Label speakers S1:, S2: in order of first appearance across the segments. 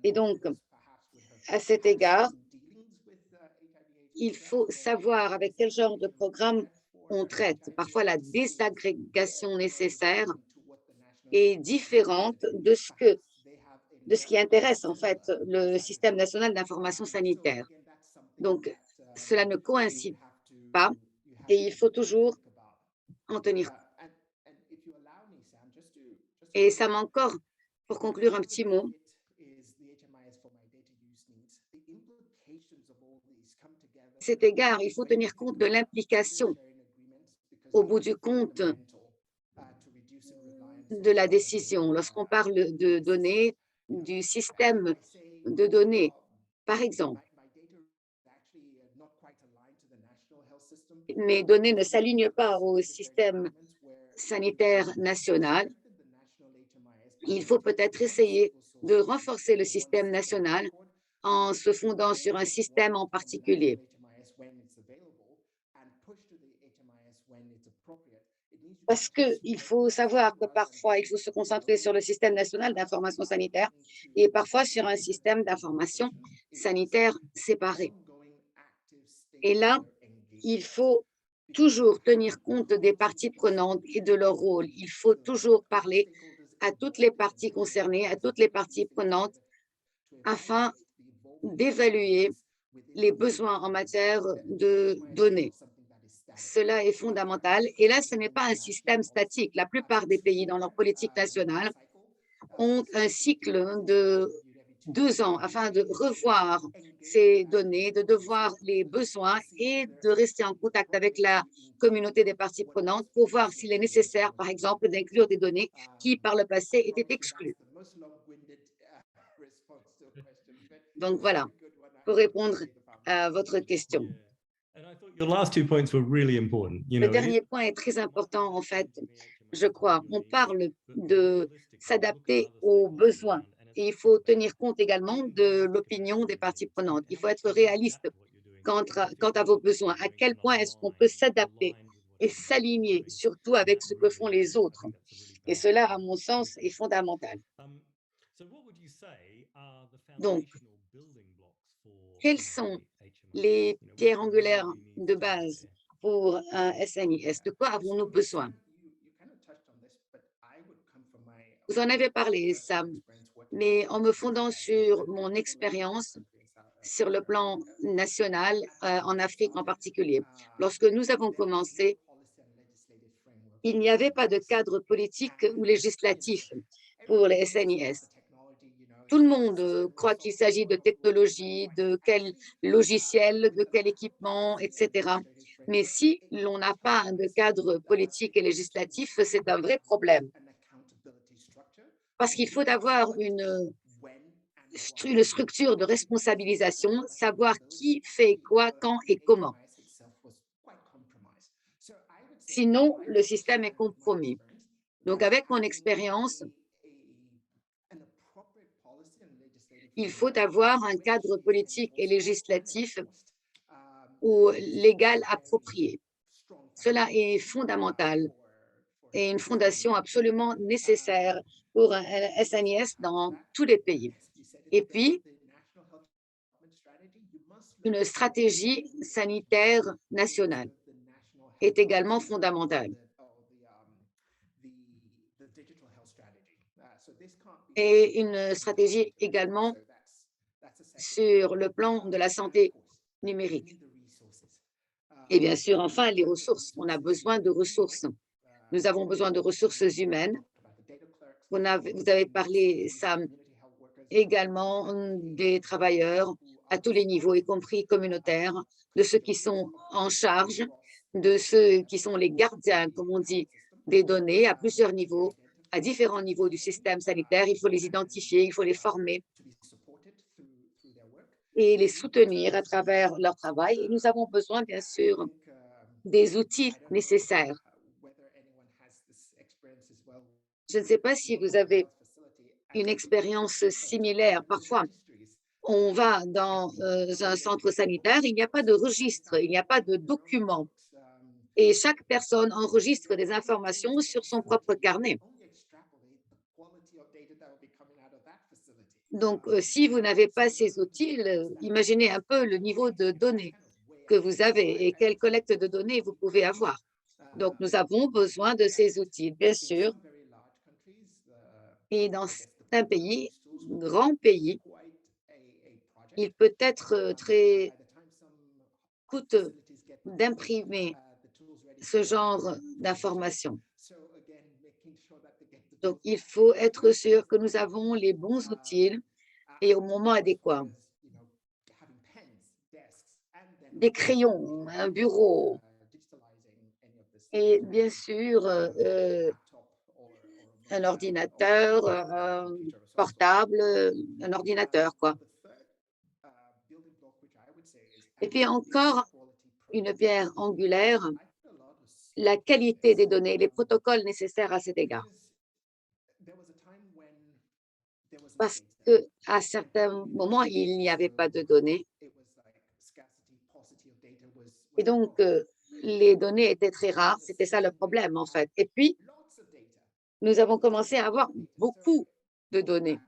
S1: Et donc, à cet égard, il faut savoir avec quel genre de programme on traite. Parfois, la désagrégation nécessaire est différente de ce qui intéresse en fait le système national d'information sanitaire. Donc, cela ne coïncide pas et il faut toujours en tenir compte. Et ça m'a encore, pour conclure, un petit mot. À cet égard, il faut tenir compte de l'implication, au bout du compte, de la décision. Lorsqu'on parle de données, du système de données, par exemple, mes données ne s'alignent pas au système sanitaire national, il faut peut-être essayer de renforcer le système national en se fondant sur un système en particulier. Parce qu'il faut savoir que parfois, il faut se concentrer sur le système national d'information sanitaire et parfois sur un système d'information sanitaire séparé. Et là, il faut toujours tenir compte des parties prenantes et de leur rôle. Il faut toujours parler à toutes les parties concernées, à toutes les parties prenantes, afin d'évaluer les besoins en matière de données. Cela est fondamental. Et là, ce n'est pas un système statique. La plupart des pays, dans leur politique nationale, ont un cycle de 2 ans afin de revoir ces données, de voir les besoins et de rester en contact avec la communauté des parties prenantes pour voir s'il est nécessaire, par exemple, d'inclure des données qui, par le passé, étaient exclues. Donc voilà, pour répondre à votre question.
S2: Yeah. And I thought your last 2 points were really important. You
S1: Le
S2: know, it is
S1: dernier point est très important, en fait,
S2: the
S1: je
S2: HMIS
S1: crois. On
S2: community,
S1: parle
S2: but
S1: de
S2: realistically, look at
S1: s'adapter
S2: other
S1: aux
S2: stakeholders
S1: besoins
S2: around, and
S1: et
S2: it's
S1: il faut
S2: critical
S1: tenir compte également
S2: to be
S1: de l'opinion des
S2: sophisticated
S1: parties prenantes. Il
S2: and
S1: faut être
S2: actually
S1: réaliste
S2: adapt what you're doing,
S1: quant à vos
S2: particularly if
S1: besoins.
S2: you're
S1: À
S2: doing it
S1: quel
S2: and
S1: point est-ce qu'on peut s'adapter
S2: aligned with what
S1: et
S2: other nations are
S1: s'aligner,
S2: doing
S1: surtout
S2: for
S1: avec
S2: that
S1: ce que font
S2: reason?
S1: les
S2: I
S1: autres?
S2: think that's a really
S1: Et cela,
S2: powerful
S1: à mon sens, est
S2: contribution.
S1: fondamental.
S2: So what would you say are the
S1: Donc,
S2: foundational building blocks for,
S1: quels
S2: you know,
S1: sont
S2: the HMIS?
S1: les
S2: You know,
S1: pierres
S2: what
S1: angulaires
S2: really needs
S1: de
S2: to be
S1: base
S2: there?
S1: pour un SNIS? De quoi avons-nous besoin? Vous en avez parlé, Sam, mais en me fondant sur mon expérience sur le plan national, en Afrique en particulier. Lorsque nous avons commencé, il n'y avait pas de cadre politique ou législatif pour les SNIS. Tout le monde croit qu'il s'agit de technologie, de quel logiciel, de quel équipement, etc. Mais si l'on n'a pas de cadre politique et législatif, c'est un vrai problème parce qu'il faut avoir une structure de responsabilisation, savoir qui fait quoi, quand et comment. Sinon, le système est compromis. Donc, avec mon expérience, il faut avoir un cadre politique et législatif ou légal approprié. Cela est fondamental et une fondation absolument nécessaire pour un SNIS dans tous les pays. Et puis, une stratégie sanitaire nationale est également fondamentale. Et une stratégie également sur le plan de la santé numérique. Et bien sûr, enfin, les ressources. On a besoin de ressources. Nous avons besoin de ressources humaines. Vous avez parlé, Sam, également des travailleurs à tous les niveaux, y compris communautaires, de ceux qui sont en charge, de ceux qui sont les gardiens, comme on dit, des données à plusieurs niveaux, à différents niveaux du système sanitaire. Il faut les identifier, il faut les former et les soutenir à travers leur travail. Et nous avons besoin, bien sûr, des outils nécessaires. Je ne sais pas si vous avez une expérience similaire. Parfois, on va dans un centre sanitaire, il n'y a pas de registre, il n'y a pas de document et chaque personne enregistre des informations sur son propre carnet. Donc, si vous n'avez pas ces outils, imaginez un peu le niveau de données que vous avez et quelle collecte de données vous pouvez avoir. Donc, nous avons besoin de ces outils, bien sûr, et dans certains pays, grands pays, il peut être très coûteux d'imprimer ce genre d'informations. Donc, il faut être sûr que nous avons les bons outils et au moment adéquat. Des crayons, un bureau et bien sûr, un ordinateur, portable, un ordinateur, quoi. Et puis encore une pierre angulaire, la qualité des données, les protocoles nécessaires à cet égard. Parce qu'à certains moments, il n'y avait pas de données et donc les données étaient très rares, c'était ça le problème, en fait. Et puis, nous avons commencé à avoir beaucoup de données.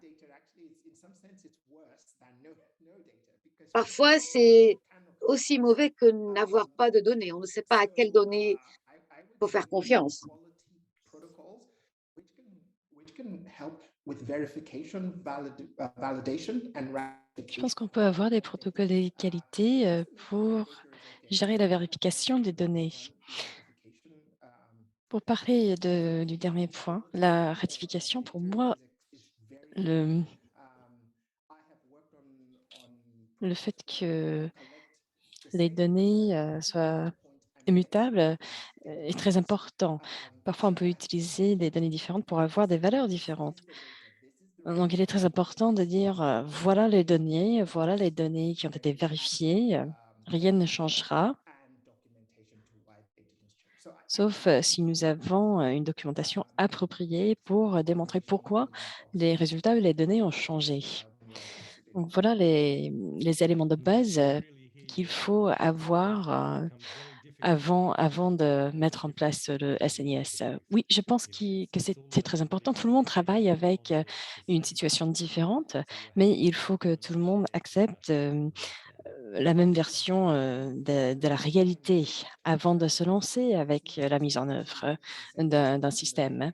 S1: Parfois, c'est aussi mauvais que n'avoir pas de données. On ne sait pas à quelles données il faut faire confiance.
S3: Je pense qu'on peut avoir des protocoles de qualité pour gérer la vérification des données. Pour parler du dernier point, la ratification, pour moi, le, le fait que les données soient immutables est très important. Parfois, on peut utiliser des données différentes pour avoir des valeurs différentes. Donc, il est très important de dire, voilà les données qui ont été vérifiées, rien ne changera, sauf si nous avons une documentation appropriée pour démontrer pourquoi les résultats et les données ont changé. Donc, voilà les éléments de base qu'il faut avoir avant de mettre en place le SNIS. Oui, je pense que c'est très important. Tout le monde travaille avec une situation différente, mais il faut que tout le monde accepte la même version de la réalité avant de se lancer avec la mise en œuvre d'un système.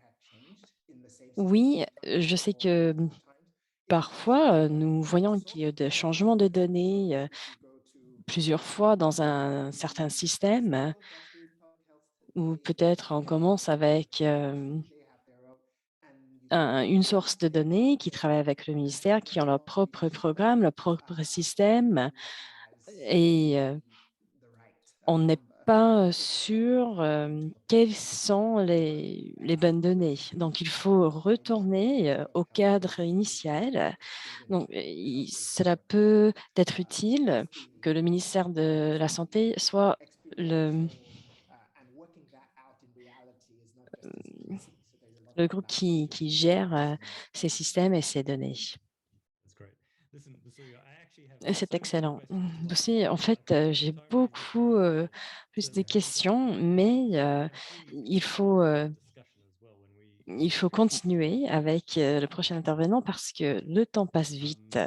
S3: Oui, je sais que parfois, nous voyons qu'il y a des changements de données plusieurs fois dans un certain système. Ou peut-être on commence avec une source de données qui travaille avec le ministère, qui ont leur propre programme, leur propre système, et on n'est pas sûr quelles sont les bonnes données. Donc, il faut retourner au cadre initial. Donc, cela peut être utile que le ministère de la Santé soit le groupe qui gère ces systèmes et ces données. Et c'est excellent. Aussi, en fait, j'ai beaucoup plus de questions, mais il faut continuer avec le prochain intervenant parce que le temps passe vite.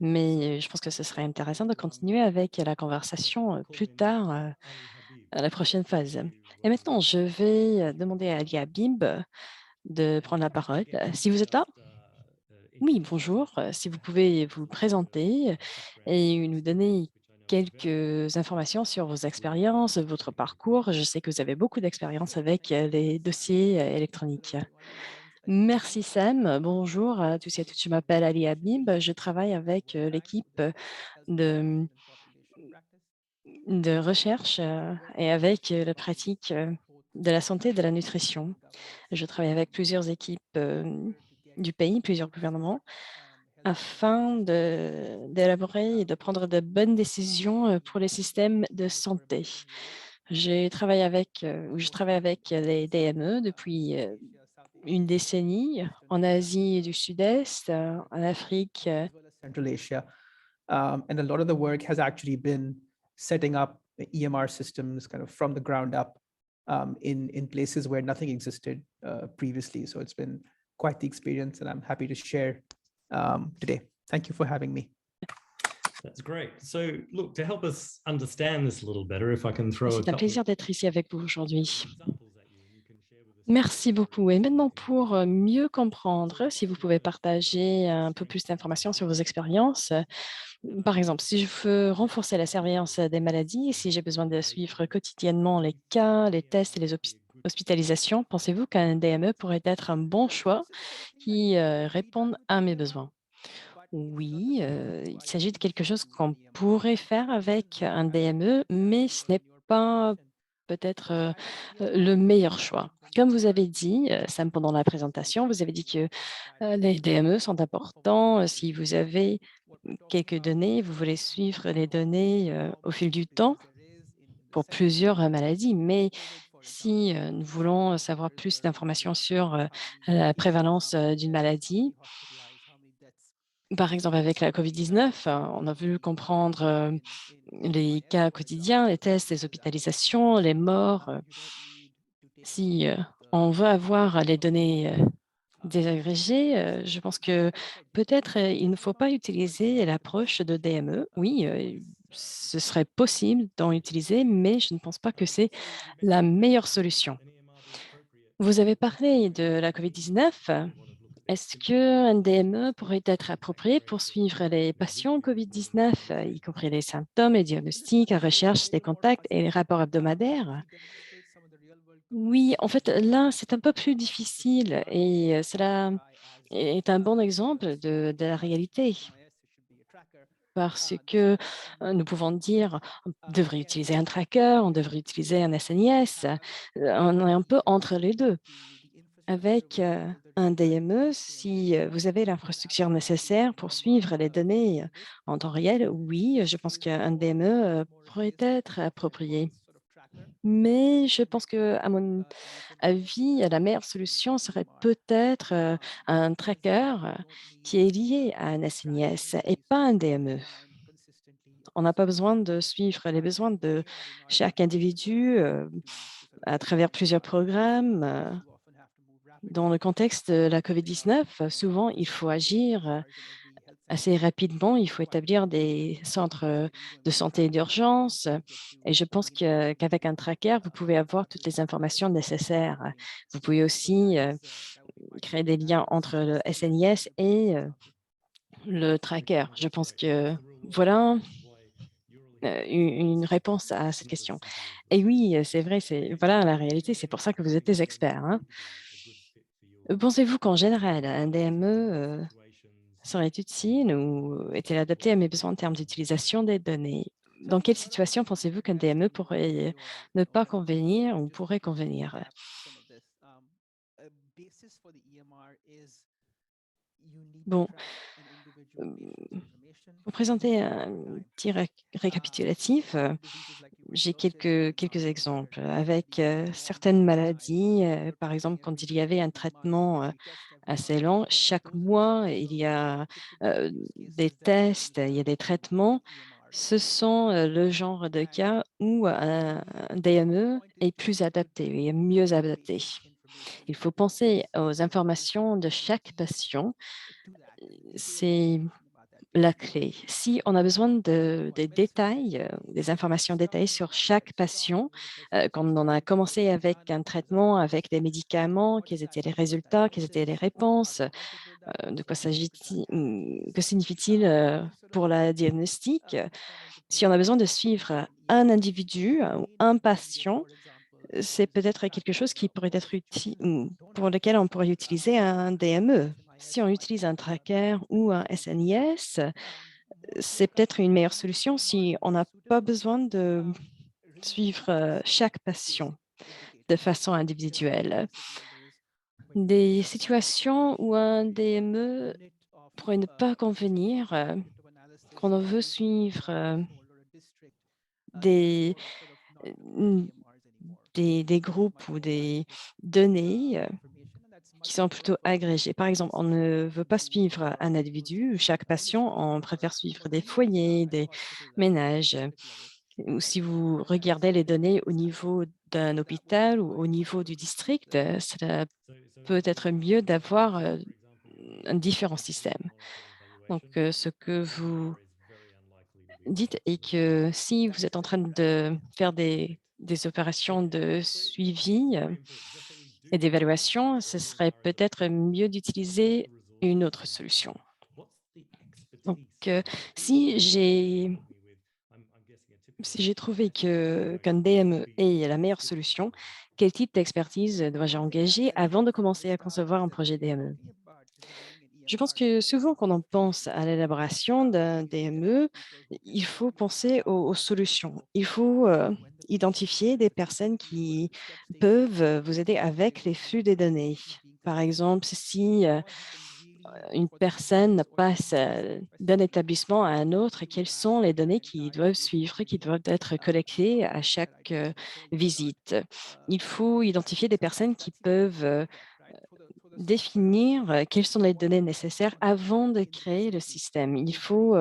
S3: Mais je pense que ce serait intéressant de continuer avec la conversation plus tard à la prochaine phase. Et maintenant, je vais demander à Ali Habib de prendre la parole. Si vous êtes là? Oui, bonjour. Si vous pouvez vous présenter et nous donner quelques informations sur vos expériences, votre parcours. Je sais que vous avez beaucoup d'expérience avec les dossiers électroniques. Merci Sam. Bonjour à tous et à toutes. Je m'appelle Ali Habib. Je travaille avec l'équipe de, de recherche et avec la pratique de la santé et de la nutrition. Je travaille avec plusieurs équipes du pays, plusieurs gouvernements, afin d'élaborer et de prendre de bonnes décisions pour les systèmes de santé. Je travaille avec les DME depuis une décennie en Asie du Sud-Est, en Afrique.
S4: Central Asia. And a lot of the work has actually been setting up the EMR systems kind of from the ground up in places where nothing existed previously. So it's been quite the experience, and I'm happy to share today. Thank you for having me.
S2: That's great. So, look, to help us understand this a little better, if I can throw a
S3: C'est un
S2: couple
S3: plaisir d'être ici avec vous aujourd'hui.
S2: examples at you, and you can share with us
S3: Merci beaucoup. Et maintenant, pour mieux comprendre, si vous pouvez partager un peu plus d'informations sur vos expériences. Par exemple, si je veux renforcer la surveillance des maladies, si j'ai besoin de suivre quotidiennement les cas, les tests et les hospitalisations, pensez-vous qu'un DME pourrait être un bon choix qui réponde à mes besoins? Oui, il s'agit de quelque chose qu'on pourrait faire avec un DME, mais ce n'est pas peut-être le meilleur choix. Comme vous avez dit, Sam, pendant la présentation, vous avez dit que les DME sont importants. Si vous avez quelques données, vous voulez suivre les données au fil du temps pour plusieurs maladies, mais si nous voulons savoir plus d'informations sur la prévalence d'une maladie, par exemple avec la COVID-19, on a voulu comprendre les cas quotidiens, les tests, les hospitalisations, les morts. Si on veut avoir les données désagrégées, je pense que peut-être il ne faut pas utiliser l'approche de DME. Oui, ce serait possible d'en utiliser, mais je ne pense pas que c'est la meilleure solution. Vous avez parlé de la COVID-19. Est-ce qu'un DME pourrait être approprié pour suivre les patients COVID-19, y compris les symptômes, les diagnostics, la recherche des contacts et les rapports hebdomadaires? Oui, en fait, là, c'est un peu plus difficile et cela est un bon exemple de la réalité. Parce que nous pouvons dire, on devrait utiliser un tracker, on devrait utiliser un SNS. On est un peu entre les deux. Avec un DME, si vous avez l'infrastructure nécessaire pour suivre les données en temps réel, oui, je pense qu'un DME pourrait être approprié. Mais je pense que, à mon avis, la meilleure solution serait peut-être un tracker qui est lié à un SNS et pas un DME. On n'a pas besoin de suivre les besoins de chaque individu à travers plusieurs programmes. Dans le contexte de la COVID-19, souvent, il faut agir assez rapidement. Il faut établir des centres de santé d'urgence. Et je pense qu'avec un tracker, vous pouvez avoir toutes les informations nécessaires. Vous pouvez aussi créer des liens entre le SNIS et le tracker. Je pense que voilà une réponse à cette question. Et oui, c'est vrai, c'est voilà la réalité. C'est pour ça que vous êtes des experts, hein. Pensez-vous qu'en général, un DME serait utile ou est-il adapté à mes besoins en termes d'utilisation des données? Dans quelle situation pensez-vous qu'un DME pourrait ne pas convenir ou pourrait convenir? Bon, pour présenter un petit récapitulatif, j'ai quelques exemples. Avec certaines maladies, par exemple, quand il y avait un traitement assez lent, chaque mois, il y a des tests, il y a des traitements. Ce sont le genre de cas où un DME est plus adapté, est mieux adapté. Il faut penser aux informations de chaque patient. C'est la clé. Si on a besoin des détails, des informations détaillées sur chaque patient, quand on a commencé avec un traitement, avec des médicaments, quels étaient les résultats, quelles étaient les réponses, de quoi s'agit-il, que signifie-t-il pour la diagnostic? Si on a besoin de suivre un individu ou un patient, c'est peut-être quelque chose qui pourrait être utile, pour lequel on pourrait utiliser un DME. Si on utilise un tracker ou un SNIS, c'est peut-être une meilleure solution si on n'a pas besoin de suivre chaque patient de façon individuelle. Des situations où un DME pourrait ne pas convenir, quand on veut suivre des, mmh, des groupes ou des données qui sont plutôt agrégées. Par exemple, on ne veut pas suivre un individu, chaque patient, on préfère suivre des foyers, des ménages. Ou si vous regardez les données au niveau d'un hôpital ou au niveau du district, cela peut être mieux d'avoir un différent système. Donc, ce que vous dites est que si vous êtes en train de faire des opérations de suivi et d'évaluation, ce serait peut-être mieux d'utiliser une autre solution. Donc, si j'ai si j'ai trouvé qu'un DME est la meilleure solution, quel type d'expertise dois-je engager avant de commencer à concevoir un projet DME? Je pense que souvent, quand on pense à l'élaboration d'un DME, il faut penser aux solutions. Il faut identifier des personnes qui peuvent vous aider avec les flux des données. Par exemple, si une personne passe d'un établissement à un autre, quelles sont les données qui doivent suivre, qui doivent être collectées à chaque visite. Il faut identifier des personnes qui peuvent définir quelles sont les données nécessaires avant de créer le système. Il faut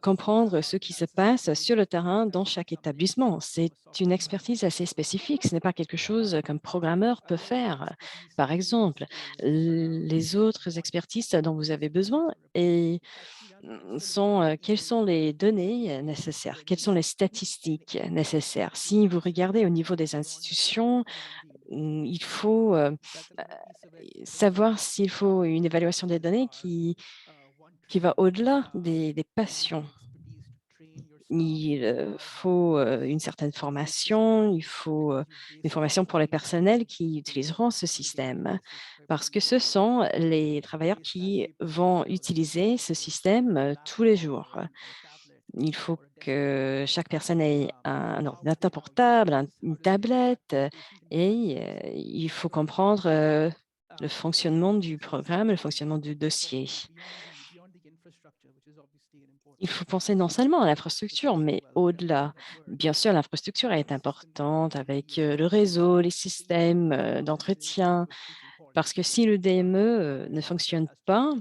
S3: comprendre ce qui se passe sur le terrain dans chaque établissement. C'est une expertise assez spécifique. Ce n'est pas quelque chose qu'un programmeur peut faire. Par exemple, les autres expertises dont vous avez besoin et sont quelles sont les données nécessaires, quelles sont les statistiques nécessaires. Si vous regardez au niveau des institutions, il faut savoir s'il faut une évaluation des données qui va au-delà des patients. Il faut une certaine formation, il faut une formation pour les personnels qui utiliseront ce système, parce que ce sont les travailleurs qui vont utiliser ce système tous les jours. Il faut que chaque personne ait un ordinateur portable, une tablette, et il faut comprendre le fonctionnement du programme, le fonctionnement du dossier. Il faut penser non seulement à l'infrastructure, mais au-delà. Bien sûr, l'infrastructure est importante avec le réseau, les systèmes d'entretien, parce que si le DME ne fonctionne pas,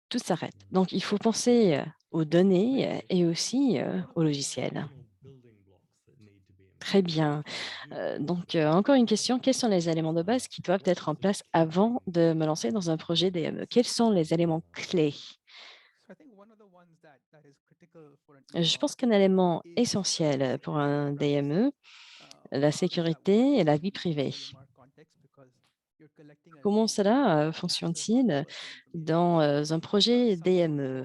S3: tout s'arrête. Donc, il faut penser aux données et aussi au logiciel. Très bien. Donc, encore une question. Quels sont les éléments de base qui doivent être en place avant de me lancer dans un projet DME? Quels sont les éléments clés? Je pense qu'un élément essentiel pour un DME, la sécurité et la vie privée. Comment cela fonctionne-t-il dans un projet DME?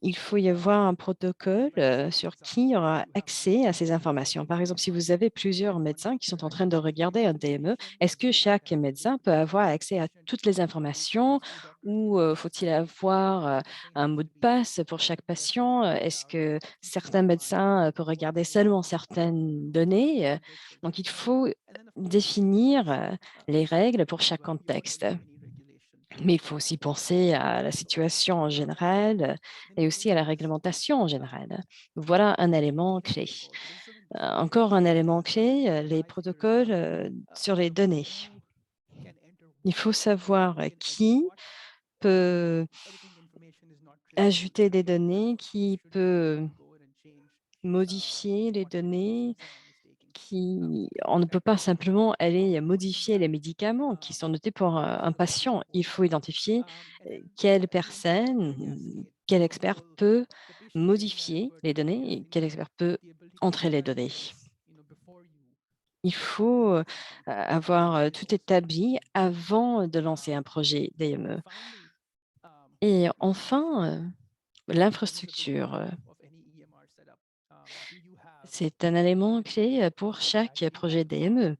S3: Il faut y avoir un protocole sur qui aura accès à ces informations. Par exemple, si vous avez plusieurs médecins qui sont en train de regarder un DME, est-ce que chaque médecin peut avoir accès à toutes les informations ou faut-il avoir un mot de passe pour chaque patient? Est-ce que certains médecins peuvent regarder seulement certaines données? Donc, il faut définir les règles pour chaque contexte. Mais il faut aussi penser à la situation en général et aussi à la réglementation en général. Voilà un élément clé. Encore un élément clé, les protocoles sur les données. Il faut savoir qui peut ajouter des données, qui peut modifier les données, on ne peut pas simplement aller modifier les médicaments qui sont notés pour un patient. Il faut identifier quelle personne, quel expert peut modifier les données et quel expert peut entrer les données. Il faut avoir tout établi avant de lancer un projet DME. Et enfin, l'infrastructure. C'est un élément clé pour chaque projet DME.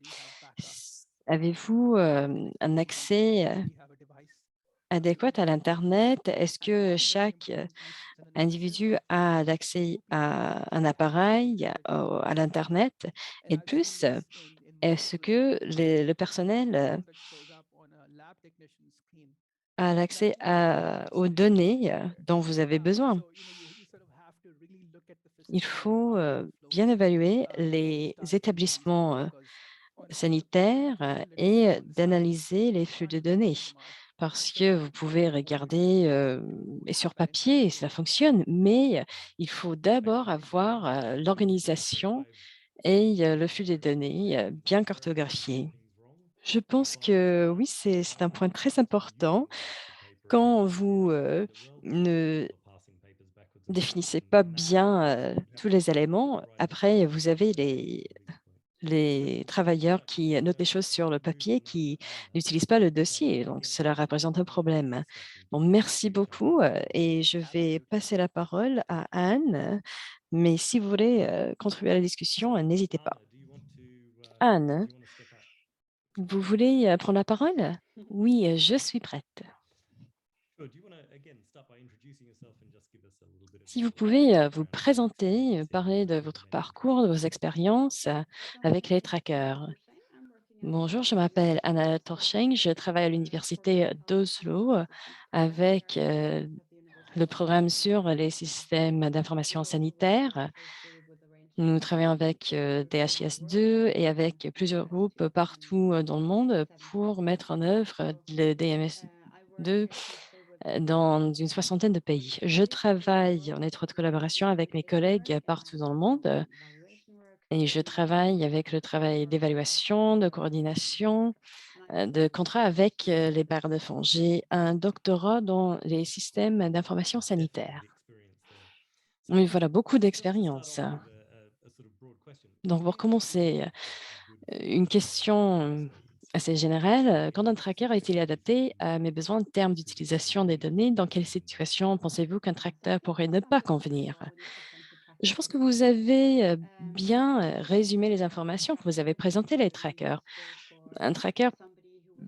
S3: Avez-vous un accès adéquat à l'Internet? Est-ce que chaque individu a l'accès à un appareil, à l'Internet? Et de plus, est-ce que le personnel a l'accès aux données dont vous avez besoin? Il faut bien évaluer les établissements sanitaires et d'analyser les flux de données. Parce que vous pouvez regarder et sur papier, cela fonctionne, mais il faut d'abord avoir l'organisation et le flux des données bien cartographié. Je pense que oui, c'est un point très important. quand vous ne définissez pas bien tous les éléments, après, vous avez les travailleurs qui notent les choses sur le papier, qui n'utilisent pas le dossier. Donc, cela représente un problème. Bon, merci beaucoup et je vais passer la parole à Anne. Mais si vous voulez contribuer à la discussion, n'hésitez pas. Anne, vous voulez prendre la parole? Oui, je suis prête. Si vous pouvez vous présenter, parler de votre parcours, de vos expériences avec les trackers. Bonjour, je m'appelle Anna Torscheng, je travaille à l'université d'Oslo avec le programme sur les systèmes d'information sanitaire. Nous travaillons avec DHIS2 et avec plusieurs groupes partout dans le monde pour mettre en œuvre le DMS2 dans une soixantaine de pays. Je travaille en étroite collaboration avec mes collègues partout dans le monde et je travaille avec le travail d'évaluation, de coordination, de contrat avec les barres de fonds. J'ai un doctorat dans les systèmes d'information sanitaire. Oui, voilà, beaucoup d'expérience. Donc, pour commencer, une question assez générale. Quand un tracker est-il adapté à mes besoins en termes d'utilisation des données? Dans quelle situation pensez-vous qu'un tracker pourrait ne pas convenir? Je pense que vous avez bien résumé les informations que vous avez présentées, les trackers. Un tracker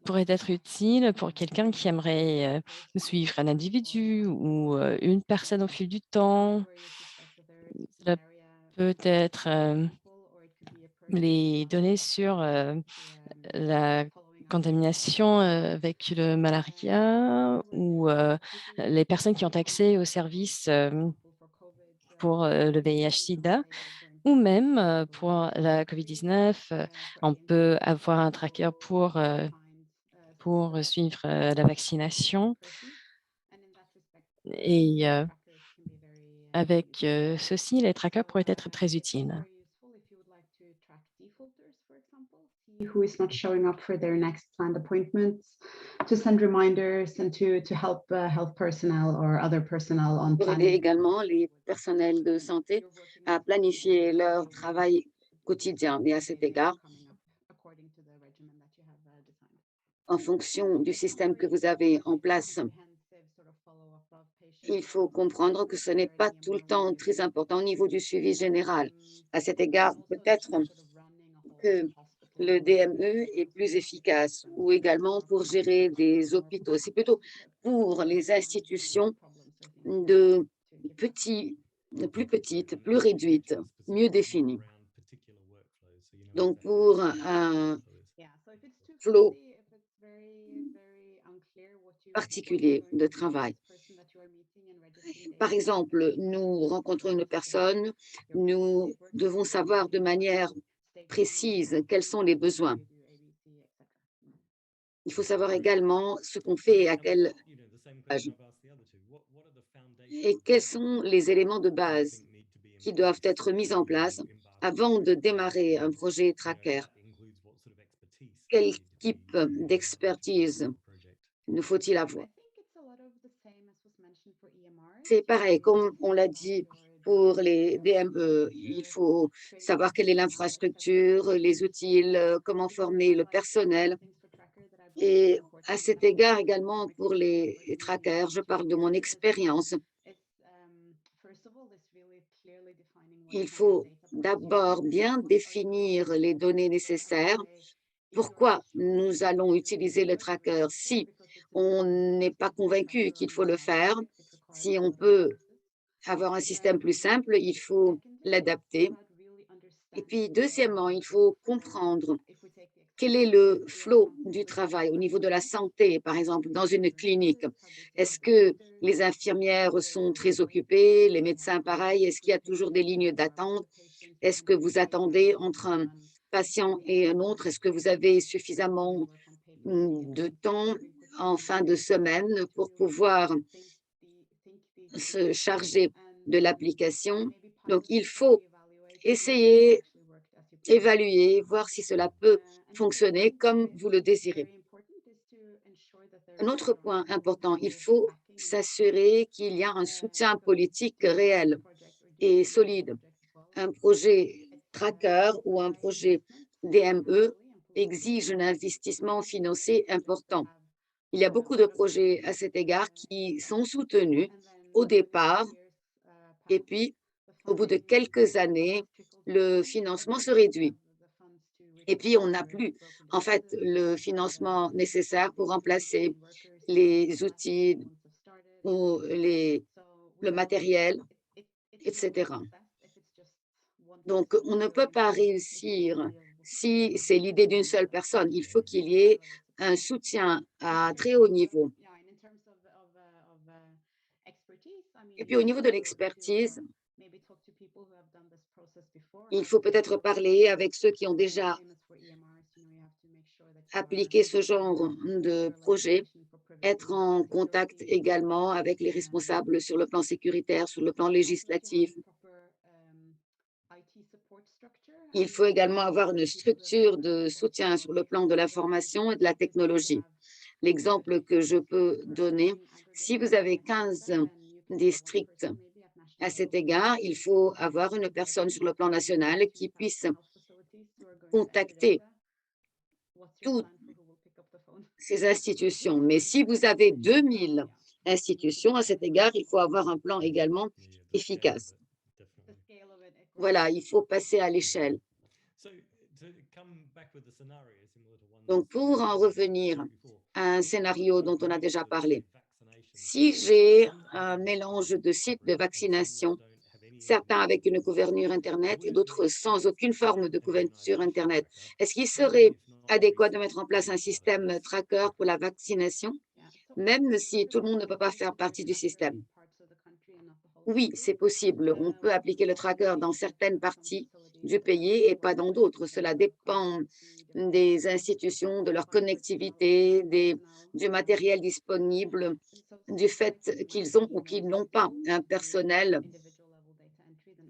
S3: pourrait être utile pour quelqu'un qui aimerait suivre un individu ou une personne au fil du temps. Cela peut être les données sur la contamination avec le malaria ou les personnes qui ont accès aux services pour le VIH-Sida ou même pour la COVID-19. On peut avoir un tracker pour suivre la vaccination. Et avec ceci, les trackers pourraient être très utiles.
S5: Who is not showing up for their next planned appointments, to send reminders and to help health personnel or other personnel on
S1: Pour aider
S5: planning.
S1: également les personnels de santé à planifier leur travail quotidien. Et à cet égard, en fonction du système que vous avez en place, il faut comprendre que ce n'est pas tout le temps très important au niveau du suivi général. À cet égard, peut-être que le DME est plus efficace ou également pour gérer des hôpitaux. C'est plutôt pour les institutions de plus petites, plus réduites, mieux définies. Donc, pour un flot particulier de travail. Par exemple, nous rencontrons une personne, nous devons savoir de manière précise quels sont les besoins. Il faut savoir également ce qu'on fait et à quel âge. Et quels sont les éléments de base qui doivent être mis en place avant de démarrer un projet tracker. Quel type d'expertise nous faut-il avoir? C'est pareil, comme on l'a dit pour les DME, il faut savoir quelle est l'infrastructure, les outils, comment former le personnel. Et à cet égard également pour les trackers, je parle de mon expérience. Il faut d'abord bien définir les données nécessaires. Pourquoi nous allons utiliser le tracker? Si on n'est pas convaincu qu'il faut le faire, si on peut avoir un système plus simple, il faut l'adapter. Et puis, deuxièmement, il faut comprendre quel est le flot du travail au niveau de la santé, par exemple, dans une clinique. Est-ce que les infirmières sont très occupées, les médecins pareil? Est-ce qu'il y a toujours des lignes d'attente? Est-ce que vous attendez entre un patient et un autre? Est-ce que vous avez suffisamment de temps en fin de semaine pour pouvoir se charger de l'application? Donc, il faut essayer, évaluer, voir si cela peut fonctionner comme vous le désirez. Un autre point important, il faut s'assurer qu'il y a un soutien politique réel et solide. Un projet tracker ou un projet DME exige un investissement financier important. Il y a beaucoup de projets à cet égard qui sont soutenus au départ et puis, au bout de quelques années, le financement se réduit. Et puis, on n'a plus, en fait, le financement nécessaire pour remplacer les outils ou le matériel, etc. Donc, on ne peut pas réussir si c'est l'idée d'une seule personne. Il faut qu'il y ait un soutien à très haut niveau. Et puis, au niveau de l'expertise, il faut peut-être parler avec ceux qui ont déjà appliqué ce genre de projet, être en contact également avec les responsables sur le plan sécuritaire, sur le plan législatif. Il faut également avoir une structure de soutien sur le plan de l'information et de la technologie. L'exemple que je peux donner, si vous avez 15 districts à cet égard, il faut avoir une personne sur le plan national qui puisse contacter toutes ces institutions. Mais si vous avez 2000 institutions à cet égard, il faut avoir un plan également efficace. Voilà, il faut passer à l'échelle. Donc, pour en revenir à un scénario dont on a déjà parlé, si j'ai un mélange de sites de vaccination, certains avec une couverture Internet et d'autres sans aucune forme de couverture Internet, est-ce qu'il serait adéquat de mettre en place un système tracker pour la vaccination, même si tout le monde ne peut pas faire partie du système? Oui, c'est possible. On peut appliquer le tracker dans certaines parties du pays et pas dans d'autres. Cela dépend des institutions, de leur connectivité, du matériel disponible, du fait qu'ils ont ou qu'ils n'ont pas un personnel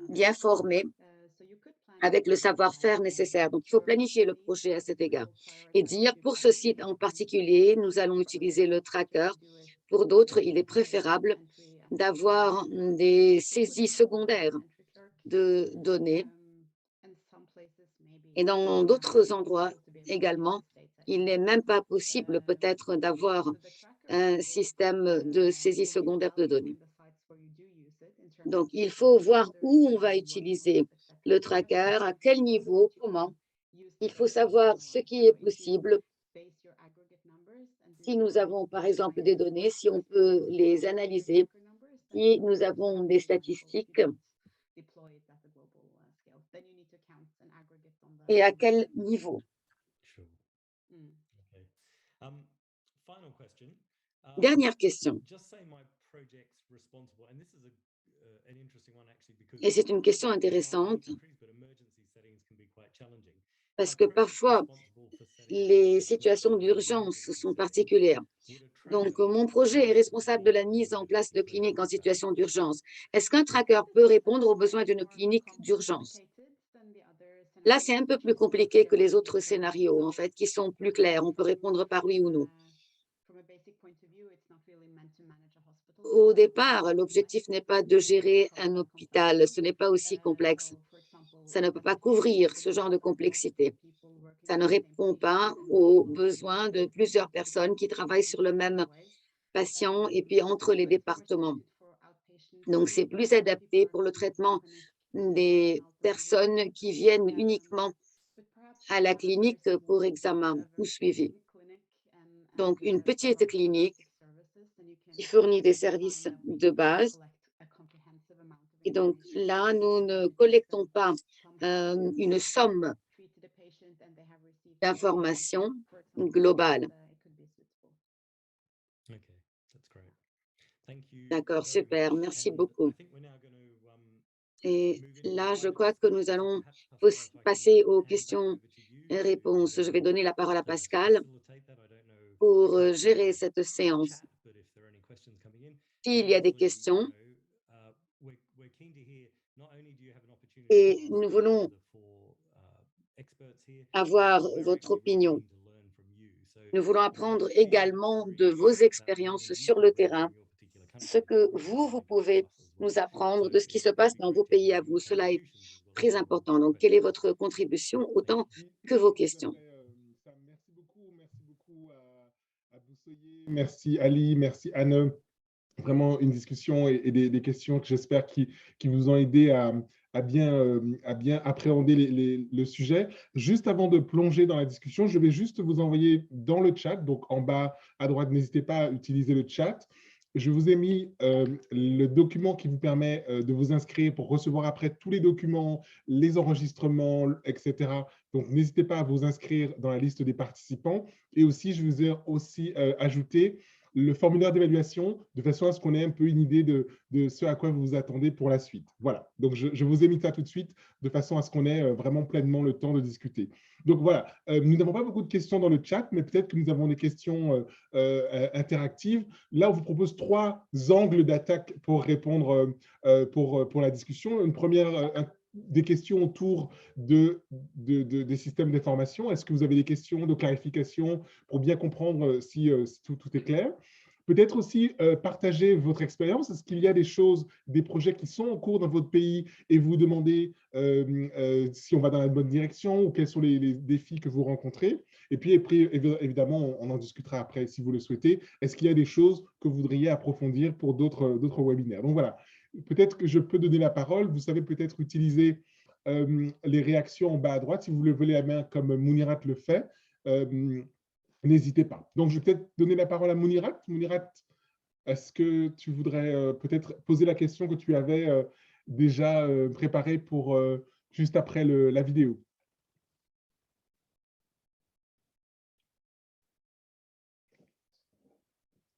S1: bien formé avec le savoir-faire nécessaire. Donc, il faut planifier le projet à cet égard et dire, pour ce site en particulier, nous allons utiliser le tracker. Pour d'autres, il est préférable d'avoir des saisies secondaires de données. Et dans d'autres endroits également, il n'est même pas possible peut-être d'avoir un système de saisie secondaire de données. Donc, il faut voir où on va utiliser le tracker, à quel niveau, comment. Il faut savoir ce qui est possible. Si nous avons, par exemple, des données, si on peut les analyser, si nous avons des statistiques et à quel niveau. Dernière question. Et c'est une question intéressante parce que parfois, les situations d'urgence sont particulières. Donc, mon projet est responsable de la mise en place de cliniques en situation d'urgence. Est-ce qu'un tracker peut répondre aux besoins d'une clinique d'urgence? Là, c'est un peu plus compliqué que les autres scénarios, en fait, qui sont plus clairs. On peut répondre par oui ou non. Au départ, l'objectif n'est pas de gérer un hôpital. Ce n'est pas aussi complexe. Ça ne peut pas couvrir ce genre de complexité. Ça ne répond pas aux besoins de plusieurs personnes qui travaillent sur le même patient et puis entre les départements. Donc, c'est plus adapté pour le traitement des personnes qui viennent uniquement à la clinique pour examen ou suivi. Donc, une petite clinique qui fournit des services de base. Et donc, là, nous ne collectons pas une somme d'informations globale. D'accord, super, merci beaucoup. Et là, je crois que nous allons passer aux questions et réponses. Je vais donner la parole à Pascal pour gérer cette séance. S'il y a des questions, et nous voulons avoir votre opinion. Nous voulons apprendre également de vos expériences sur le terrain, ce que vous pouvez nous apprendre de ce qui se passe dans vos pays à vous. Cela est très important. Donc, quelle est votre contribution autant que vos questions?
S6: Merci beaucoup à Boussoyer. Merci Ali, merci Anne. Vraiment une discussion et des questions que j'espère qui vous ont aidé à bien appréhender le sujet. Juste avant de plonger dans la discussion, je vais juste vous envoyer dans le chat, donc en bas à droite, n'hésitez pas à utiliser le chat. Je vous ai mis le document qui vous permet de vous inscrire pour recevoir après tous les documents, les enregistrements, etc. Donc, n'hésitez pas à vous inscrire dans la liste des participants. Et aussi, je vous ai aussi ajouté le formulaire d'évaluation de façon à ce qu'on ait un peu une idée de ce à quoi vous vous attendez pour la suite. Voilà, donc je vous ai mis ça tout de suite de façon à ce qu'on ait vraiment pleinement le temps de discuter. Donc voilà, nous n'avons pas beaucoup de questions dans le chat, mais peut-être que nous avons des questions interactives. Là, on vous propose 3 angles d'attaque pour répondre pour la discussion. Une première, des questions autour des systèmes d'information. Est-ce que vous avez des questions de clarification pour bien comprendre si tout est clair? Peut-être aussi partager votre expérience. Est-ce qu'il y a des choses, des projets qui sont en cours dans votre pays et vous demandez si on va dans la bonne direction ou quels sont les défis que vous rencontrez? Et puis, évidemment, on en discutera après si vous le souhaitez. Est-ce qu'il y a des choses que vous voudriez approfondir pour d'autres webinaires? Donc voilà, peut-être que je peux donner la parole. Vous savez peut-être utiliser les réactions en bas à droite si vous levez la main comme Mounirat le fait. N'hésitez pas. Donc, je vais peut-être donner la parole à Mounirat. Mounirat, est-ce que tu voudrais peut-être poser la question que tu avais déjà préparée pour juste après la vidéo?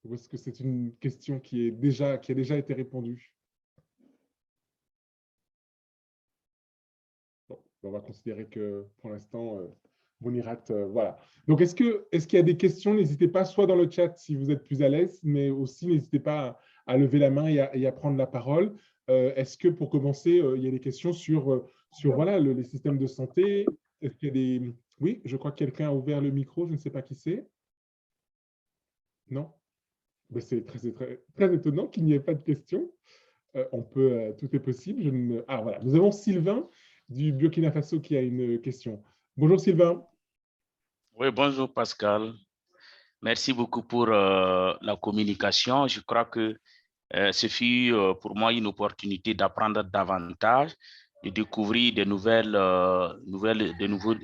S6: Ou est-ce que c'est une question qui a déjà été répondue? Bon, on va considérer que pour l'instant, Mounirat, voilà. Donc, est-ce qu'il y a des questions? N'hésitez pas, soit dans le chat si vous êtes plus à l'aise, mais aussi n'hésitez pas à lever la main et à prendre la parole. Est-ce que pour commencer, il y a des questions sur voilà, les systèmes de santé? Est-ce qu'il y a des… Oui, je crois que quelqu'un a ouvert le micro, je ne sais pas qui c'est. Non? Ben, c'est très étonnant qu'il n'y ait pas de questions. Tout est possible. Ah voilà, nous avons Sylvain du Burkina Faso qui a une question. Bonjour Sylvain.
S7: Oui, bonjour Pascal. Merci beaucoup pour la communication. Je crois que ce fut pour moi une opportunité d'apprendre davantage, de découvrir de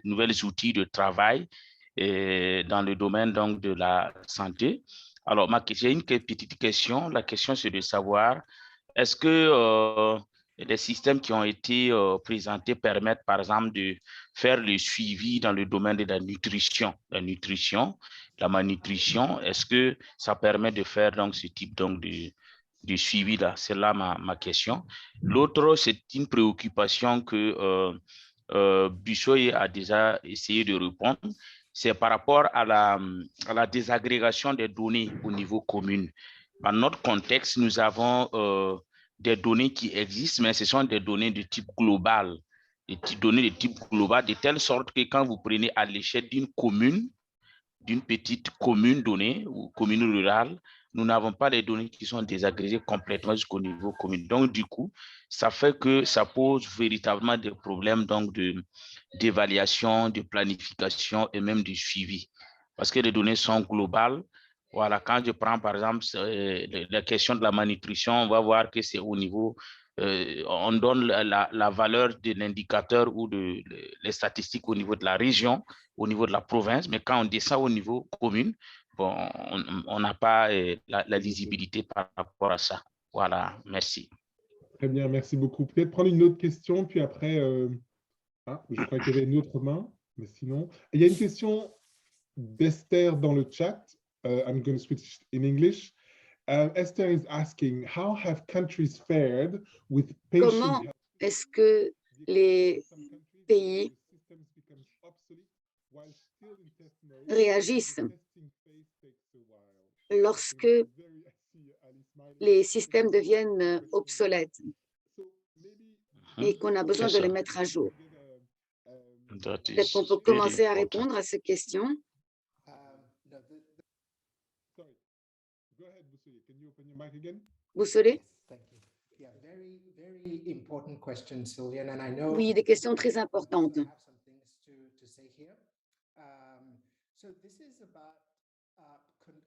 S7: nouvelles outils de travail dans le domaine donc, de la santé. Alors, j'ai une petite question. La question, c'est de savoir, est-ce que les systèmes qui ont été présentés permettent, par exemple, de faire le suivi dans le domaine de la nutrition, la malnutrition? Est-ce que ça permet de faire donc, ce type donc, de suivi-là? C'est là ma question. L'autre, c'est une préoccupation que Bussoy a déjà essayé de répondre. C'est par rapport à la désagrégation des données au niveau commune. Dans notre contexte, nous avons des données qui existent, mais ce sont des données de type global, de telle sorte que quand vous prenez à l'échelle d'une commune, d'une petite commune donnée ou commune rurale, nous n'avons pas les données qui sont désagrégées complètement jusqu'au niveau commune. Donc, du coup, ça fait que ça pose véritablement des problèmes d'évaluation, de planification et même de suivi. Parce que les données sont globales. Voilà, quand je prends par exemple la question de la malnutrition, on va voir que c'est au niveau, on donne la valeur de l'indicateur ou les statistiques au niveau de la région, au niveau de la province, mais quand on descend au niveau commune, bon, on n'a pas la lisibilité par rapport à ça. Voilà, merci.
S6: Très bien, merci beaucoup. Peut-être prendre une autre question, puis après, je crois qu'il y avait une autre main, mais sinon… Il y a une question d'Esther dans le chat. I'm going to switch in English. Esther is asking, how have countries fared with patient…
S1: Comment est-ce que les pays réagissent lorsque les systèmes deviennent obsolètes et qu'on a besoin de les mettre à jour? Peut-être qu'on peut commencer à répondre à ces questions.
S6: your mic again?
S1: Boussolé?
S8: Thank you. Yeah, very important question, Sylvian, and I know
S1: Oui, des questions très importantes.
S8: I have some things to say here. So this is about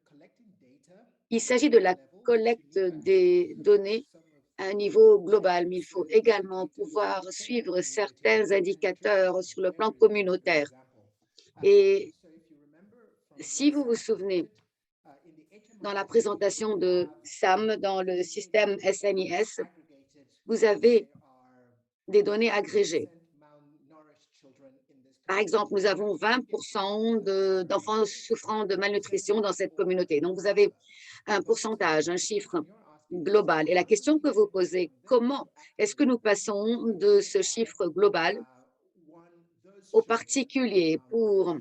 S8: collecting data.
S1: Il s'agit de la collecte des données à un niveau global, mais il faut également pouvoir suivre certains indicateurs sur le plan communautaire. Et si vous vous souvenez, dans la présentation de Sam dans le système SNIS, vous avez des données agrégées. Par exemple, nous avons 20% d'enfants souffrant de malnutrition dans cette communauté. Donc, vous avez un pourcentage, un chiffre global. Et la question que vous posez, comment est-ce que nous passons de ce chiffre global au particulier pour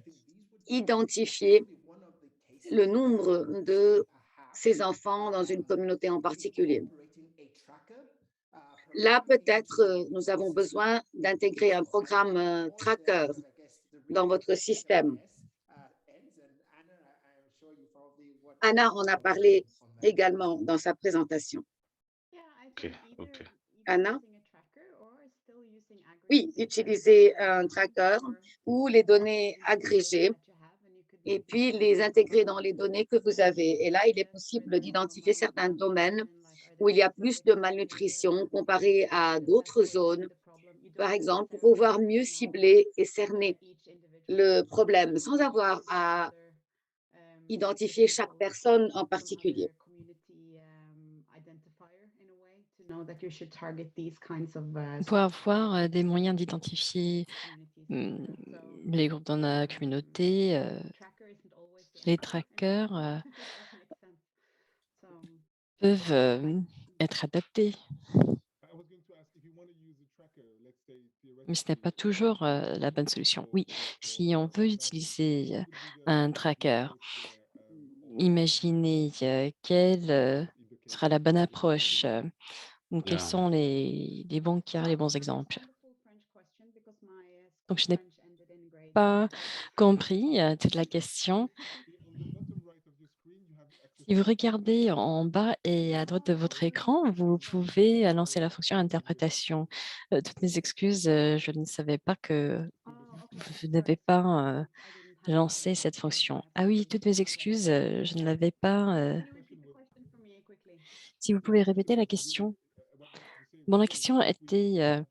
S1: identifier le nombre de ces enfants dans une communauté en particulier? Là, peut-être, nous avons besoin d'intégrer un programme tracker dans votre système. Anna en a parlé également dans sa présentation.
S7: OK.
S1: Anna? Oui, utiliser un tracker ou les données agrégées et puis les intégrer dans les données que vous avez. Et là, il est possible d'identifier certains domaines où il y a plus de malnutrition comparé à d'autres zones, par exemple, pour pouvoir mieux cibler et cerner le problème sans avoir à identifier chaque personne en particulier.
S3: Pour avoir des moyens d'identifier les groupes dans la communauté, les trackers peuvent être adaptés. Mais ce n'est pas toujours la bonne solution. Oui, si on veut utiliser un tracker, imaginez quelle sera la bonne approche ou quels
S7: Yeah.
S3: sont les bons cas, les bons exemples. Donc, je n'ai pas compris toute la question. Si vous regardez en bas et à droite de votre écran, vous pouvez lancer la fonction interprétation. Toutes mes excuses, je ne savais pas que vous n'avez pas lancé cette fonction. Ah oui, toutes mes excuses, je ne l'avais pas. Si vous pouvez répéter la question. Bon, la question était,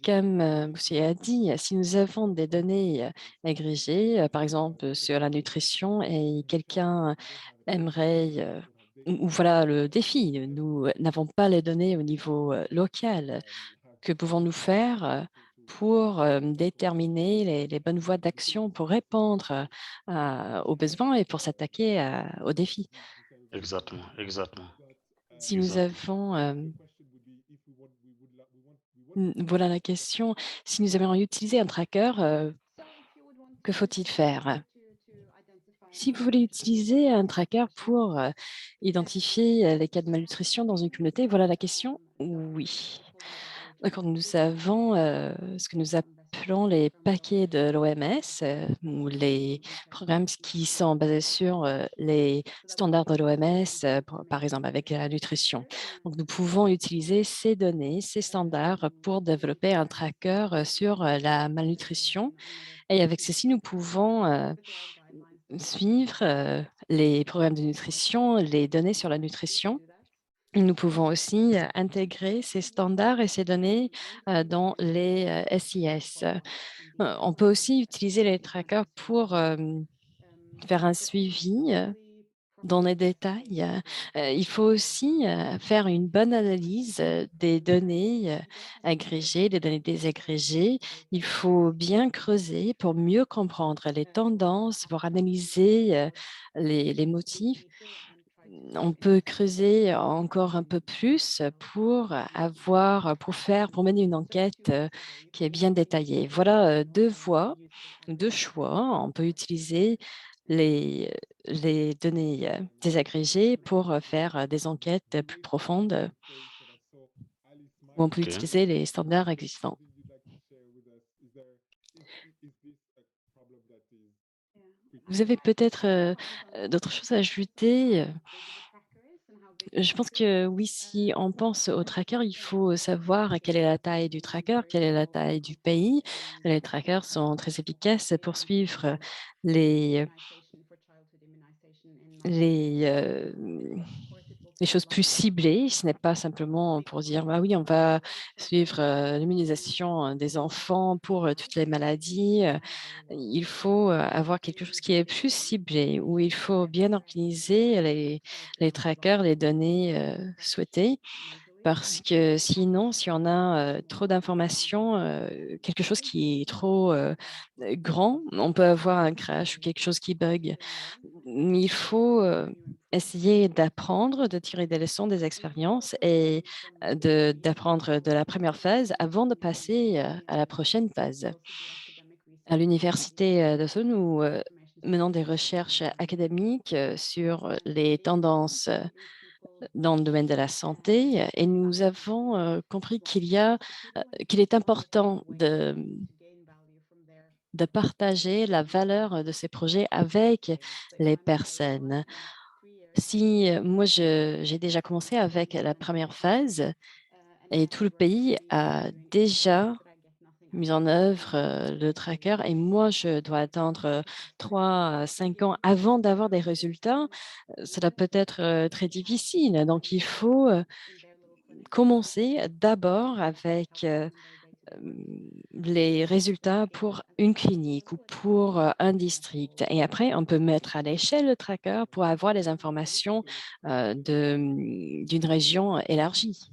S3: comme vous a dit, si nous avons des données agrégées, par exemple sur la nutrition, et quelqu'un aimerait, ou voilà le défi, nous n'avons pas les données au niveau local. Que pouvons-nous faire pour déterminer les bonnes voies d'action pour répondre aux besoins et pour s'attaquer aux défis?
S7: Exactement.
S3: Si nous avons voilà la question. Si nous avions utilisé un tracker, que faut-il faire? Si vous voulez utiliser un tracker pour identifier les cas de malnutrition dans une communauté, voilà la question. Oui. D'accord, nous avons ce que nous appelons les paquets de l'OMS ou les programmes qui sont basés sur les standards de l'OMS, par exemple avec la nutrition. Donc, nous pouvons utiliser ces données, ces standards pour développer un tracker sur la malnutrition. Et avec ceci, nous pouvons suivre les programmes de nutrition, les données sur la nutrition. Nous pouvons aussi intégrer ces standards et ces données dans les SIS. On peut aussi utiliser les trackers pour faire un suivi dans les détails. Il faut aussi faire une bonne analyse des données agrégées, des données désagrégées. Il faut bien creuser pour mieux comprendre les tendances, pour analyser les motifs. On peut creuser encore un peu plus pour mener une enquête qui est bien détaillée. Voilà deux voies, deux choix. On peut utiliser les, les données désagrégées pour faire des enquêtes plus profondes, ou on peut
S7: OK.
S3: utiliser les standards existants. Vous avez peut-être d'autres choses à ajouter Je pense que oui, si on pense au tracker, il faut savoir quelle est la taille du tracker, quelle est la taille du pays. Les trackers sont très efficaces pour suivre les, les, euh, les choses plus ciblées. Ce n'est pas simplement pour dire, bah oui, on va suivre l'immunisation des enfants pour toutes les maladies. Il faut avoir quelque chose qui est plus ciblé, où il faut bien organiser les trackers, les données souhaitées. Parce que sinon, si on a trop d'informations, quelque chose qui est trop grand, on peut avoir un crash ou quelque chose qui bug. Il faut essayer d'apprendre, de tirer des leçons des expériences et d'apprendre de la première phase avant de passer à la prochaine phase. À l'université de Seoul, nous menons des recherches académiques sur les tendances dans le domaine de la santé et nous avons compris qu'il est important de partager la valeur de ces projets avec les personnes. Si moi, j'ai déjà commencé avec la première phase et tout le pays a déjà mis en œuvre le tracker et moi, je dois attendre 3 à 5 ans avant d'avoir des résultats, cela peut être très difficile. Donc, il faut commencer d'abord avec les résultats pour une clinique ou pour un district. Et après, on peut mettre à l'échelle le tracker pour avoir les informations d'une région élargie.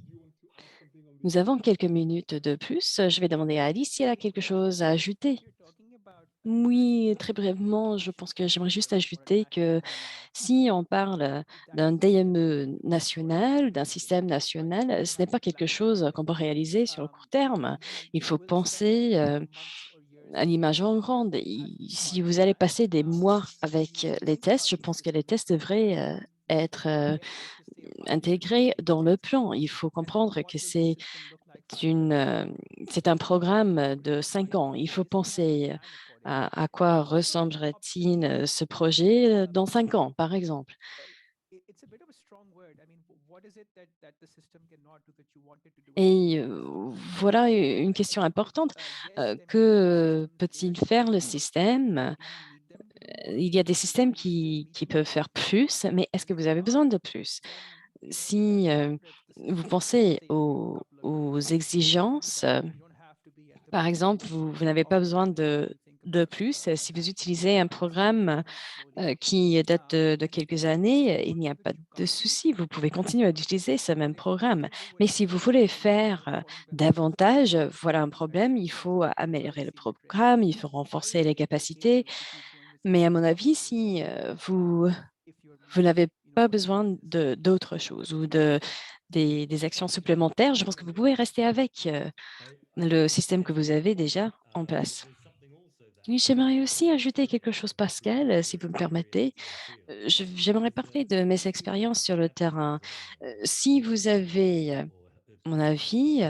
S3: Nous avons quelques minutes de plus. Je vais demander à Alice si elle a quelque chose à ajouter. Oui, très brièvement, je pense que j'aimerais juste ajouter que si on parle d'un DME national, d'un système national, ce n'est pas quelque chose qu'on peut réaliser sur le court terme. Il faut penser à l'image en grande. Si vous allez passer des mois avec les tests, je pense que les tests devraient être intégrés dans le plan. Il faut comprendre que c'est un programme de 5 ans. Il faut penser à quoi ressemblerait-il ce projet dans 5 ans, par exemple.
S4: It's a bit of a strong word. I mean, what is it that the system cannot do that you want it to do?
S3: Et voilà une question importante. Que peut-il faire le système? Il y a des systèmes qui peuvent faire plus, mais est-ce que vous avez besoin de plus? Si vous pensez aux exigences, par exemple, vous n'avez pas besoin de plus. Si vous utilisez un programme qui date de quelques années, il n'y a pas de souci. Vous pouvez continuer à utiliser ce même programme. Mais si vous voulez faire davantage, voilà un problème. Il faut améliorer le programme, il faut renforcer les capacités. Mais à mon avis, si vous n'avez pas besoin d'autre chose ou des actions supplémentaires, je pense que vous pouvez rester avec le système que vous avez déjà en place. Oui, j'aimerais aussi ajouter quelque chose, Pascal, si vous me permettez. J'aimerais parler de mes expériences sur le terrain. Si vous avez, à mon avis,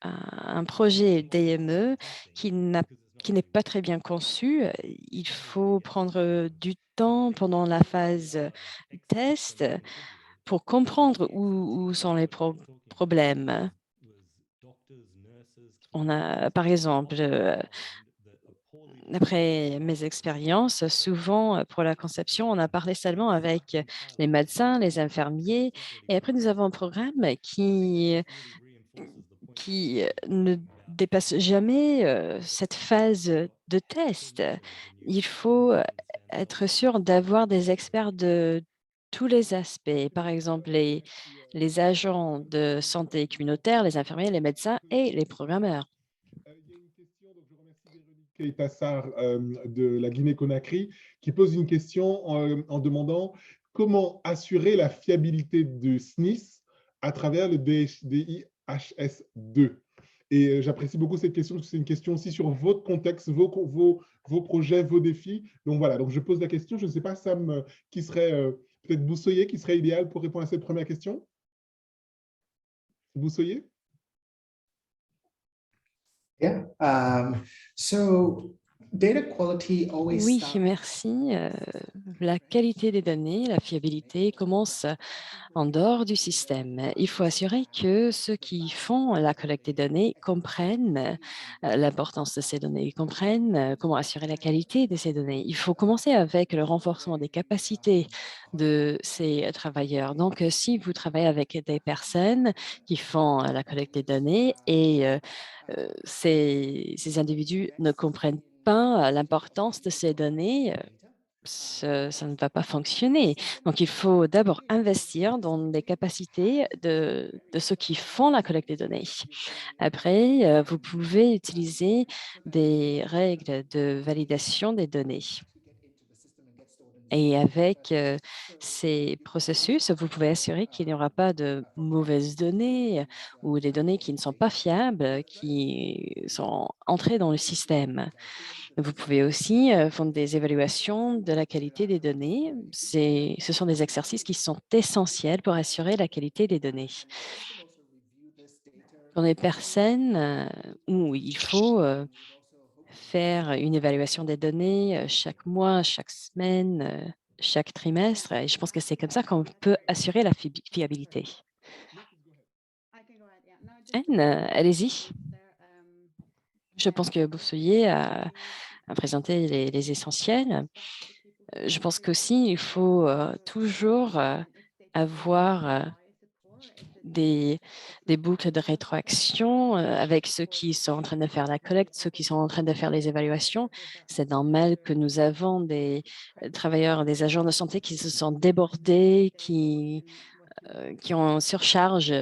S3: un projet DME qui n'est pas très bien conçu, il faut prendre du temps pendant la phase test pour comprendre où sont les problèmes. On a, par exemple, après mes expériences, souvent pour la conception, on a parlé seulement avec les médecins, les infirmiers, et après nous avons un programme qui ne dépasse jamais cette phase de test. Il faut être sûr d'avoir des experts de tous les aspects, par exemple les agents de santé communautaire, les infirmiers, les médecins et les programmeurs.
S6: Il y a une question, donc je remercie Véronique Keitassar de la Guinée-Conakry, qui pose une question en demandant comment assurer la fiabilité de SNIS à travers le DIHS2. Et j'apprécie beaucoup cette question, parce que c'est une question aussi sur votre contexte, vos projets, vos défis. Donc voilà, donc je pose la question. Je ne sais pas, Sam, qui serait peut-être Boussoyer, qui serait idéal pour répondre à cette première question. Boussoyer?
S8: Yeah. So data quality always
S3: Oui,
S8: starts
S3: merci. La qualité des données, la fiabilité commence en dehors du système. Il faut assurer que ceux qui font la collecte des données comprennent l'importance de ces données, comprennent comment assurer la qualité de ces données. Il faut commencer avec le renforcement des capacités de ces travailleurs. Donc, si vous travaillez avec des personnes qui font la collecte des données et ces individus ne comprennent pas l'importance de ces données, ça ne va pas fonctionner. Donc, il faut d'abord investir dans les capacités de ceux qui font la collecte des données. Après, vous pouvez utiliser des règles de validation des données. Et avec ces processus, vous pouvez assurer qu'il n'y aura pas de mauvaises données ou des données qui ne sont pas fiables, qui sont entrées dans le système. Vous pouvez aussi faire des évaluations de la qualité des données. Ce sont des exercices qui sont essentiels pour assurer la qualité des données. Pour les personnes où il faut faire une évaluation des données chaque mois, chaque semaine, chaque trimestre, et je pense que c'est comme ça qu'on peut assurer la fiabilité. Anne, allez-y. Je pense que Boussoyer a présenté les essentiels. Je pense qu'aussi, il faut toujours avoir des boucles de rétroaction avec ceux qui sont en train de faire la collecte, ceux qui sont en train de faire les évaluations. C'est normal que nous avons des travailleurs, des agents de santé qui se sont débordés, qui ont surcharge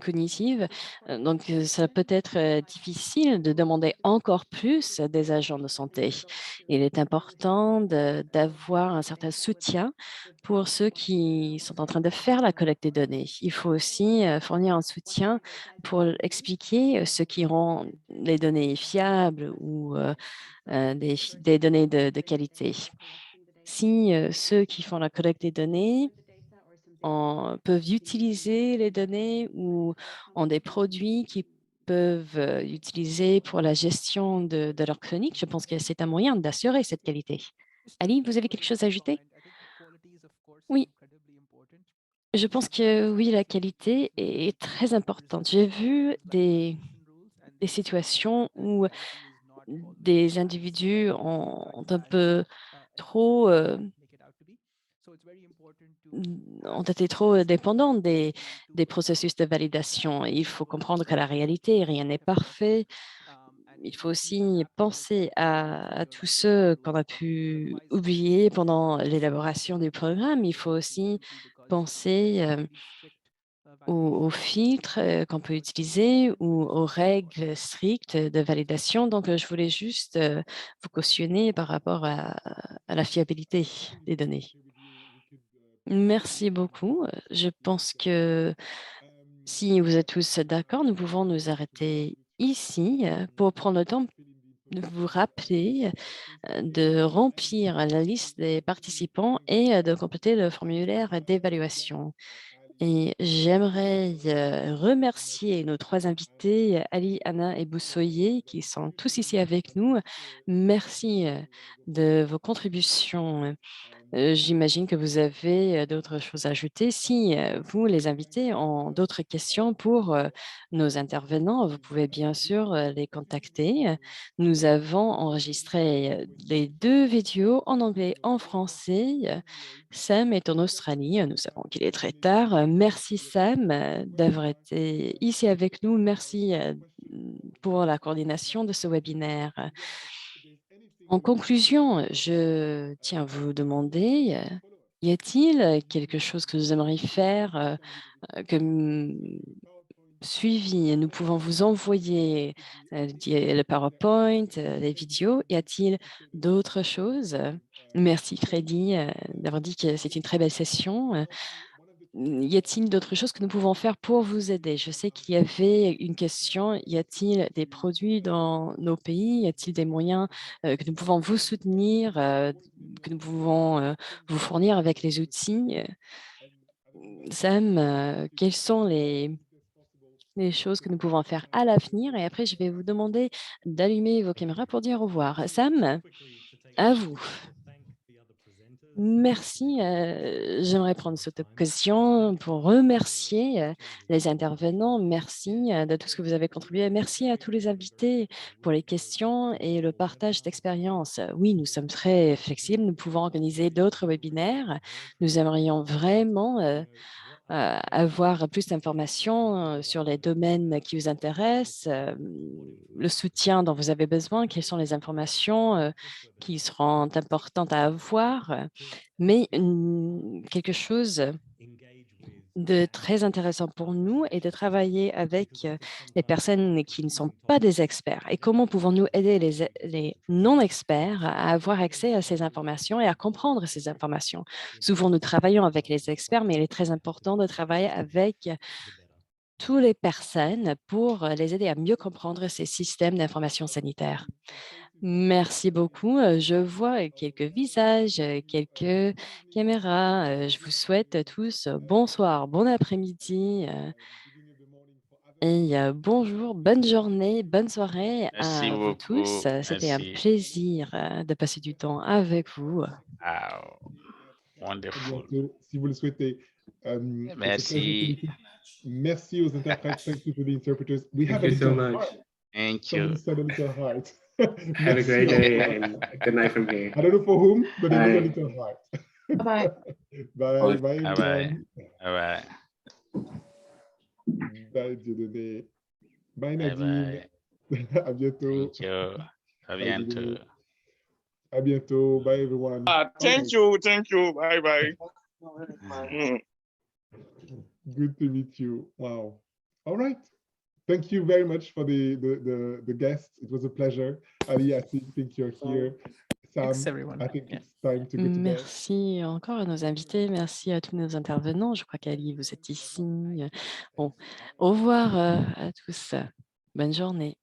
S3: cognitive. Donc, ça peut être difficile de demander encore plus des agents de santé. Il est important d'avoir un certain soutien pour ceux qui sont en train de faire la collecte des données. Il faut aussi fournir un soutien pour expliquer ce qui rend les données fiables ou des données de qualité. Si ceux qui font la collecte des données peuvent utiliser les données ou ont des produits qui peuvent utiliser pour la gestion de leur clinique, je pense que c'est un moyen d'assurer cette qualité. Ali, vous avez quelque chose à ajouter? Oui, je pense que oui, la qualité est très importante. J'ai vu des situations où des individus ont un peu trop ont été trop dépendants des processus de validation. Il faut comprendre que la réalité, rien n'est parfait. Il faut aussi penser à tous ceux qu'on a pu oublier pendant l'élaboration du programme. Il faut aussi penser aux filtres qu'on peut utiliser ou aux règles strictes de validation. Donc, je voulais juste vous cautionner par rapport à la fiabilité des données. Merci beaucoup. Je pense que si vous êtes tous d'accord, nous pouvons nous arrêter ici pour prendre le temps de vous rappeler de remplir la liste des participants et de compléter le formulaire d'évaluation. Et j'aimerais remercier nos trois invités, Ali, Anna et Boussoyer, qui sont tous ici avec nous. Merci de vos contributions. J'imagine que vous avez d'autres choses à ajouter. Si vous, les invités, ont d'autres questions pour nos intervenants, vous pouvez bien sûr les contacter. Nous avons enregistré les deux vidéos en anglais et en français. Sam est en Australie. Nous savons qu'il est très tard. Merci Sam d'avoir été ici avec nous. Merci pour la coordination de ce webinaire. En conclusion, je tiens à vous demander, y a-t-il quelque chose que vous aimeriez faire comme suivi? Nous pouvons vous envoyer le PowerPoint, les vidéos. Y a-t-il d'autres choses? Merci Freddy d'avoir dit que c'est une très belle session. Y a-t-il d'autres choses que nous pouvons faire pour vous aider? Je sais qu'il y avait une question, y a-t-il des produits dans nos pays? Y a-t-il des moyens que nous pouvons vous soutenir, que nous pouvons vous fournir avec les outils? Sam, quels sont les choses que nous pouvons faire à l'avenir. Et après, je vais vous demander d'allumer vos caméras pour dire au revoir. Sam, à vous. Merci. J'aimerais prendre cette occasion pour remercier les intervenants. Merci de tout ce que vous avez contribué. Merci à tous les invités pour les questions et le partage d'expérience. Oui, nous sommes très flexibles. Nous pouvons organiser d'autres webinaires. Nous aimerions vraiment avoir plus d'informations sur les domaines qui vous intéressent, le soutien dont vous avez besoin, quelles sont les informations qui seront importantes à avoir, mais quelque chose de très intéressant pour nous est de travailler avec les personnes qui ne sont pas des experts. Et comment pouvons-nous aider les non-experts à avoir accès à ces informations et à comprendre ces informations? Souvent, nous travaillons avec les experts, mais il est très important de travailler avec toutes les personnes pour les aider à mieux comprendre ces systèmes d'information sanitaire. Merci beaucoup. Je vois quelques visages, quelques caméras. Je vous souhaite à tous bonsoir, bon après-midi et bonjour, bonne journée, bonne soirée
S7: Merci
S3: à vous tous.
S7: beaucoup.
S3: C'était un
S7: Merci.
S3: plaisir de passer du temps avec vous.
S7: Wow.
S6: À
S7: Wonderful.
S6: bientôt, si vous le souhaitez. It's a pleasure to
S7: Merci.
S6: meet you. Merci aux interprètes. Thank you for the interpreters. We have
S9: Thank
S6: a
S9: you so
S6: little
S9: much.
S6: heart.
S7: Thank
S6: Somebody
S7: you.
S6: said a little heart.
S9: Have a great
S6: Merci.
S9: day and good night from here.
S6: I don't know for whom, but it was a
S9: Bye.
S6: little heart.
S5: Bye.
S6: Bye. Bye,
S7: Bye
S6: everyone.
S7: bye. Bye
S6: Bye, Dieudonné. Bye,
S7: bye.
S6: Nadine. À bientôt.
S7: Thank you. À
S6: Bye,
S7: bientôt.
S6: Dieudonné. À bientôt. Bye, everyone.
S10: Thank you. Thank you. Bye bye.
S6: Good to meet you. Wow. All right. Thank you very much for the guests. It was a pleasure. Ali, I think you're here. Sam,
S4: Thanks, everyone.
S6: I think
S4: Yeah.
S6: it's time to go to bed.
S3: Merci encore à nos invités, merci à tous nos intervenants. Je crois qu'Ali, vous êtes ici. Bon, au revoir à tous. Bonne journée.